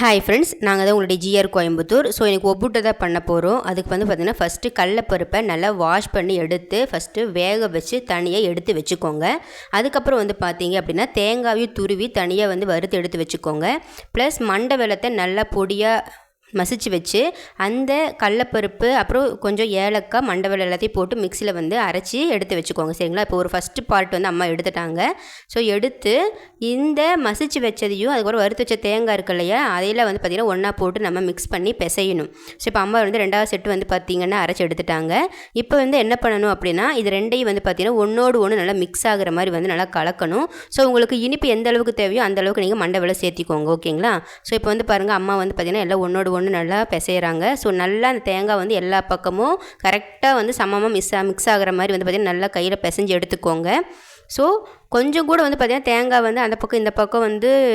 Hi friends, நாங்கள் தான் உங்களுடைய ஜிஆர் கோயம்புத்தூர். ஸோ எனக்கு ஒப்புட்டு தான் பண்ண போகிறோம். அதுக்கு பார்த்திங்கன்னா ஃபஸ்ட்டு கடலப்பருப்பை நல்லா வாஷ் பண்ணி எடுத்து ஃபஸ்ட்டு வேக வச்சு தனியாக எடுத்து வச்சுக்கோங்க. அதுக்கப்புறம் பார்த்தீங்க அப்படின்னா தேங்காயும் துருவி தனியாக வறுத்து எடுத்து வச்சுக்கோங்க. ப்ளஸ் மண்டை வெல்லத்தை நல்லா பொடியாக மசிச்சு வச்சு அந்த கடலப்பருப்பு அப்புறம் கொஞ்சம் ஏலக்காய் மண்டவெல்லம் எல்லாத்தையும் போட்டு மிக்சியில் அரைச்சி எடுத்து வச்சுக்கோங்க. சரிங்களா? இப்போ ஒரு ஃபஸ்ட்டு பார்ட் அம்மா எடுத்துட்டாங்க. ஸோ எடுத்து இந்த மசிச்சு வச்சதையும் அதுக்கப்புறம் வறுத்து வச்ச தேங்காய் இருக்கு இல்லையா, அதையில் பார்த்திங்கன்னா ஒன்றா போட்டு நம்ம மிக்ஸ் பண்ணி பிசையணும். ஸோ இப்போ அம்மா ரெண்டாவது செட்டு பார்த்திங்கன்னா அரைச்சி எடுத்துட்டாங்க. இப்போ என்ன பண்ணணும் அப்படின்னா இது ரெண்டையும் பார்த்திங்கன்னா ஒன்றோடு ஒன்று நல்லா மிக்ஸ் ஆகிற மாதிரி நல்லா கலக்கணும். ஸோ உங்களுக்கு இனிப்பு எந்த அளவுக்கு தேவையோ அந்த அளவுக்கு நீங்கள் மண்டவெல்லம் சேர்த்திக்கோங்க. ஓகேங்களா? ஸோ இப்போ பாருங்கள், அம்மா பார்த்திங்கன்னா எல்லாம் ஒன்றோடு ஒன்று நல்லா பிசைகிறாங்க. ஸோ நல்லா அந்த தேங்காய் எல்லா பக்கமும் கரெக்டாக சமமாக மிக்ஸ் ஆகிற மாதிரி பார்த்திங்கன்னா நல்லா கையில் பிசைஞ்சு எடுத்துக்கோங்க. ஸோ கொஞ்சம் கூட பார்த்திங்கன்னா தேங்காய் அந்த பக்கம் இந்த பக்கம்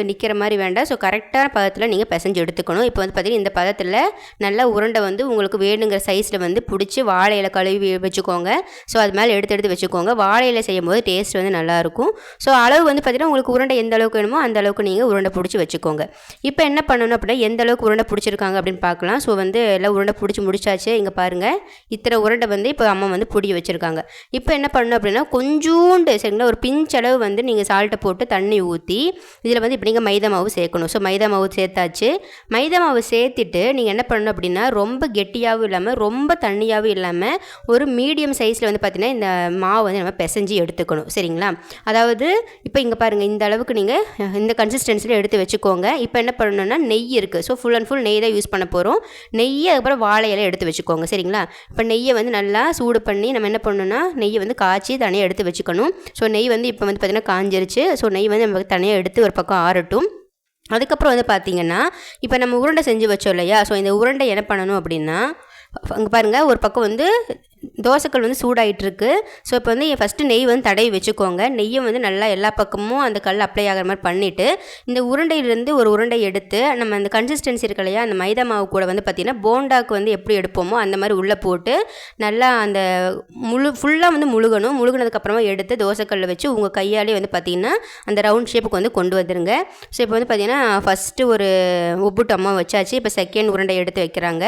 நிற்கிற மாதிரி வேண்டாம். ஸோ கரெக்டான பதத்தில் நீங்கள் பிசைஞ்சு எடுத்துக்கணும். இப்போ பார்த்திங்கன்னா இந்த பதத்தில் நல்லா உருண்டை உங்களுக்கு வேணுங்கிற சைஸில் பிடிச்சி வாழை இலை கழுவி வச்சுக்கோங்க. ஸோ அது மேலே எடுத்து வச்சுக்கோங்க. வாழை இலை செய்யும் போது டேஸ்ட் நல்லாயிருக்கும். ஸோ அளவு பார்த்திங்கன்னா உங்களுக்கு உருண்டை எந்த அளவுக்கு வேணுமோ அந்த அளவுக்கு நீங்கள் உருண்டை பிடிச்சி வச்சுக்கோங்க. இப்போ என்ன பண்ணணும் அப்படின்னா எந்த அளவுக்கு உருண்டை பிடிச்சிருக்காங்க அப்படின்னு பார்க்கலாம். ஸோ எல்லாம் உருண்டை பிடிச்சி முடிச்சாச்சு. இங்கே பாருங்கள், இத்தனை உருண்டை இப்போ அம்மா பிடி வச்சுருக்காங்க. இப்போ என்ன பண்ணணும் அப்படின்னா கொஞ்சோண்டு சரிங்களா ஒரு பிஞ்ச் அளவு நீங்கள் சால்ட்டை போட்டு தண்ணி ஊற்றி இதில் இப்போ நீங்கள் மைதா மாவு சேர்க்கணும். ஸோ மைதா மாவு சேர்த்தாச்சு. மைதா மாவு சேர்த்துட்டு நீங்கள் என்ன பண்ணணும் அப்படின்னா ரொம்ப கெட்டியாகவும் இல்லாமல் ரொம்ப தண்ணியாகவும் இல்லாமல் ஒரு மீடியம் சைஸில் பார்த்திங்கன்னா இந்த மாவு நம்ம பிசைஞ்சு எடுத்துக்கணும். சரிங்களா? அதாவது இப்போ இங்கே பாருங்கள், இந்த அளவுக்கு நீங்கள் இந்த கன்சிஸ்டன்சியில் எடுத்து வச்சுக்கோங்க. இப்போ என்ன பண்ணணும்னா நெய் இருக்குது. ஸோ ஃபுல் அண்ட் ஃபுல் நெய் தான் யூஸ் பண்ண போகிறோம். நெய்யை அதுக்கப்புறம் வாழை இலை எடுத்து வச்சுக்கோங்க. சரிங்களா? இப்போ நெய்யை நல்லா சூடு பண்ணி நம்ம என்ன பண்ணணும்னா நெய்யை காய்ச்சி தனியாக எடுத்து வச்சுக்கணும். ஸோ நெய் இப்போ பார்த்திங்கன்னா காஞ்சிருச்சு. ஸோ நெய் நமக்கு தனியாக எடுத்து ஒரு பக்கம் ஆறட்டும். அதுக்கப்புறம் பார்த்திங்கன்னா இப்போ நம்ம உருண்டை செஞ்சு வச்சோம் இல்லையா, ஸோ இந்த உருண்டை என்ன பண்ணணும் அப்படின்னா அங்கே பாருங்கள், ஒரு பக்கம் தோசைக்கல் சூடாகிட்டுருக்கு. ஸோ இப்போ ஃபஸ்ட்டு நெய் தடவி வச்சுக்கோங்க. நெய்யை நல்லா எல்லா பக்கமும் அந்த கல் அப்ளை ஆகிற மாதிரி பண்ணிவிட்டு இந்த உருண்டையிலேருந்து ஒரு உருண்டை எடுத்து நம்ம அந்த கன்சிஸ்டன்சி இருக்கு இல்லையா, அந்த மைதா மாவு கூட பார்த்திங்கன்னா போண்டாக்கு எப்படி எடுப்போமோ அந்த மாதிரி உள்ளே போட்டு நல்லா அந்த ஃபுல்லாக முழுகணும். முழுகினதுக்கப்புறமா எடுத்து தோசைக்கல்லில் வச்சு உங்கள் கையாலே பார்த்திங்கன்னா அந்த ரவுண்ட் ஷேப்புக்கு கொண்டு வந்துடுங்க. ஸோ இப்போ பார்த்திங்கன்னா ஃபஸ்ட்டு ஒரு ஒப்புட்டு அம்மா வச்சாச்சு. இப்போ செகண்ட் உருண்டை எடுத்து வைக்கிறாங்க.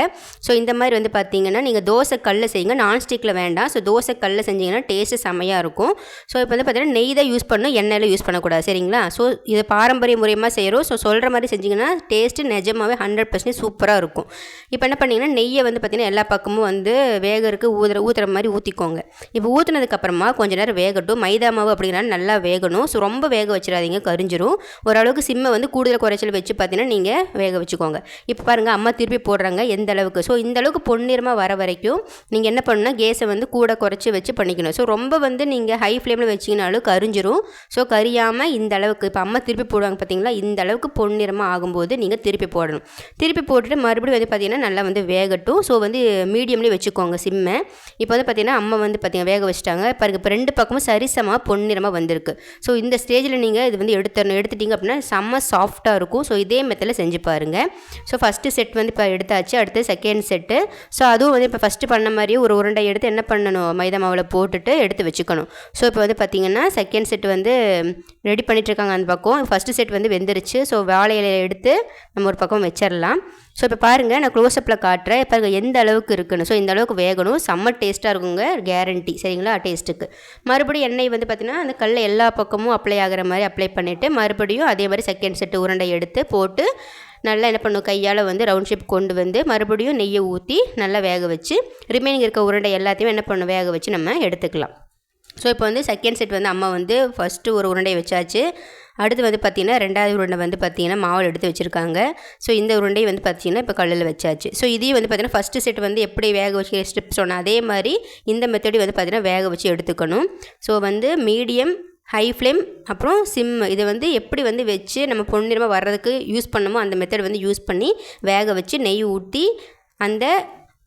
ஸோ இந்த மாதிரி பார்த்திங்கன்னா நீங்கள் தோசை கல்லில் செய்யுங்க, நான்ஸ்டிக்கில் வேண்டாம். ஸோ தோசை கல்லில் செஞ்சிங்கன்னா டேஸ்ட்டு செம்மையாக இருக்கும். ஸோ இப்போ பார்த்திங்கன்னா நெய் தான் யூஸ் பண்ணணும், எண்ணெயில் யூஸ் பண்ணக்கூடாது. சரிங்களா? ஸோ இது பாரம்பரிய முறையமாக செய்கிறோம். ஸோ சொல்கிற மாதிரி செஞ்சிங்கன்னா டேஸ்ட்டு நிஜமாகவே 100% சூப்பராக இருக்கும். இப்போ என்ன பண்ணிங்கன்னா நெய்யை பார்த்திங்கன்னா எல்லா பக்கமும் வேகருக்கு ஊற்றுற மாதிரி ஊற்றிக்கோங்க. இப்போ ஊற்றுனதுக்கப்புறமா கொஞ்சம் நேரம் வேகட்டும். மைதா மாவு அப்படிங்கிறனால நல்லா வேகணும். ஸோ ரொம்ப வேக வச்சிடாதீங்க, கரிஞ்சிரும். ஓரளவுக்கு சிம்மை கூடுதல் குறைச்சல் வச்சு பார்த்திங்கன்னா நீங்கள் வேக வச்சுக்கோங்க. இப்போ பாருங்கள், அம்மா திருப்பி போடுறாங்க எந்த அளவுக்கு. ஸோ இந்த அளவுக்கு பொன்னிறமாக வர வரைக்கும் நீங்கள் என்ன பண்ணணும்னா கேஸை கூட குறைச்சி வச்சு பண்ணிக்கணும். ஸோ ரொம்ப நீங்கள் ஹை ஃப்ளேமில் வச்சிங்கனாலும் கரிஞ்சிரும். ஸோ கரியாமல் இந்த அளவுக்கு இப்போ அம்மா திருப்பி போடுவாங்க பார்த்தீங்களா, இந்த அளவுக்கு பொன்னிறமாக ஆகும்போது நீங்கள் திருப்பி போடணும். திருப்பி போட்டுட்டு மறுபடியும் பார்த்திங்கன்னா நல்லா வேகட்டும். ஸோ மீடியம்லேயே வச்சுக்கோங்க சிம்மை. இப்போ பார்த்திங்கன்னா அம்மா பார்த்திங்கன்னா வேக வச்சுட்டாங்க. பாருங்கள், இப்போ ரெண்டு பக்கமும் சரிசமாக பொன்னிறமாக வந்திருக்கு. ஸோ இந்த ஸ்டேஜில் நீங்கள் இது எடுத்துட்டிங்க அப்படின்னா செம்ம சாஃப்டாக இருக்கும். ஸோ இதே மெத்தடில் செஞ்சு பாருங்கள். ஸோ ஃபஸ்ட்டு செட் இப்போ எடுத்தாச்சு. அடுத்து செகண்ட் செட்டு. ஸோ அதுவும் இப்போ ஃபஸ்ட்டு பண்ண மாதிரியே ஒரு உருண்டை எடுத்து என்ன பண்ணணும், மைதா மாவில் போட்டுட்டு எடுத்து வச்சுக்கணும். ஸோ இப்போ பார்த்திங்கன்னா செகண்ட் செட் ரெடி பண்ணிகிட்ருக்காங்க அந்த பக்கம். ஃபஸ்ட்டு செட் வெந்துருச்சு. ஸோ வாழை இலையை எடுத்து நம்ம ஒரு பக்கம் வச்சிடலாம். ஸோ இப்போ பாருங்கள், நான் க்ளோஸ்அப்பில் காட்டுறேன். இப்போ எந்த அளவுக்கு இருக்குன்னு. ஸோ இந்த அளவுக்கு வேகணும். செம்ம டேஸ்ட்டாக இருக்குங்க, கேரண்டி. சரிங்களா? டேஸ்ட்டுக்கு மறுபடியும் எண்ணெய் பார்த்திங்கன்னா அந்த கல்லை எல்லா பக்கமும் அப்ளை ஆகிற மாதிரி அப்ளை பண்ணிவிட்டு மறுபடியும் அதே மாதிரி செகண்ட் செட்டு உருண்டை எடுத்து போட்டு நல்லா என்ன பண்ணும், கையால் ரவுண்ட் ஷேப் கொண்டு மறுபடியும் நெய்யை ஊற்றி நல்லா வேக வச்சு ரிமைனிங் இருக்க உருண்டை எல்லாத்தையும் என்ன பண்ணும் வேக வச்சு நம்ம எடுத்துக்கலாம். ஸோ இப்போ செகண்ட் செட் அம்மா ஃபஸ்ட்டு ஒரு உருண்டையை வச்சாச்சு. அடுத்து பார்த்திங்கன்னா ரெண்டாவது உருண்டை பார்த்திங்கன்னா மாவில் எடுத்து வச்சுருக்காங்க. ஸோ இந்த உருண்டையை பார்த்திங்கன்னா இப்போ கல்லில் வச்சாச்சு. ஸோ இதையும் பார்த்திங்கன்னா ஃபஸ்ட்டு செட் எப்படி வேக வச்சு ஸ்டெப் சொன்னால் அதே மாதிரி இந்த மெத்தடி பார்த்திங்கன்னா வேக வச்சு எடுத்துக்கணும். ஸோ மீடியம், ஹை ஃப்ளேம், அப்புறம் சிம், இதை எப்படி வச்சு நம்ம பொன்னிறமாக வர்றதுக்கு யூஸ் பண்ணமோ அந்த மெத்தட் யூஸ் பண்ணி வேக வச்சு நெய் ஊற்றி அந்த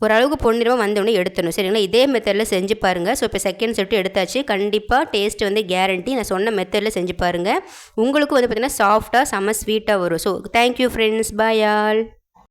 ஓரளவுக்கு பொன்னிறமாக வந்தோடனே எடுத்துடணும். சரிங்களா? இதே மெத்தடில் செஞ்சு பாருங்கள். ஸோ இப்போ செகண்ட் செட்டு எடுத்தாச்சு. கண்டிப்பாக டேஸ்ட் கேரண்டி. நான் சொன்ன மெத்தடில் செஞ்சு பாருங்கள். உங்களுக்கும் பார்த்திங்கன்னா சாஃப்டாக செம்ம ஸ்வீட்டாக வரும். So thank you friends, bye all.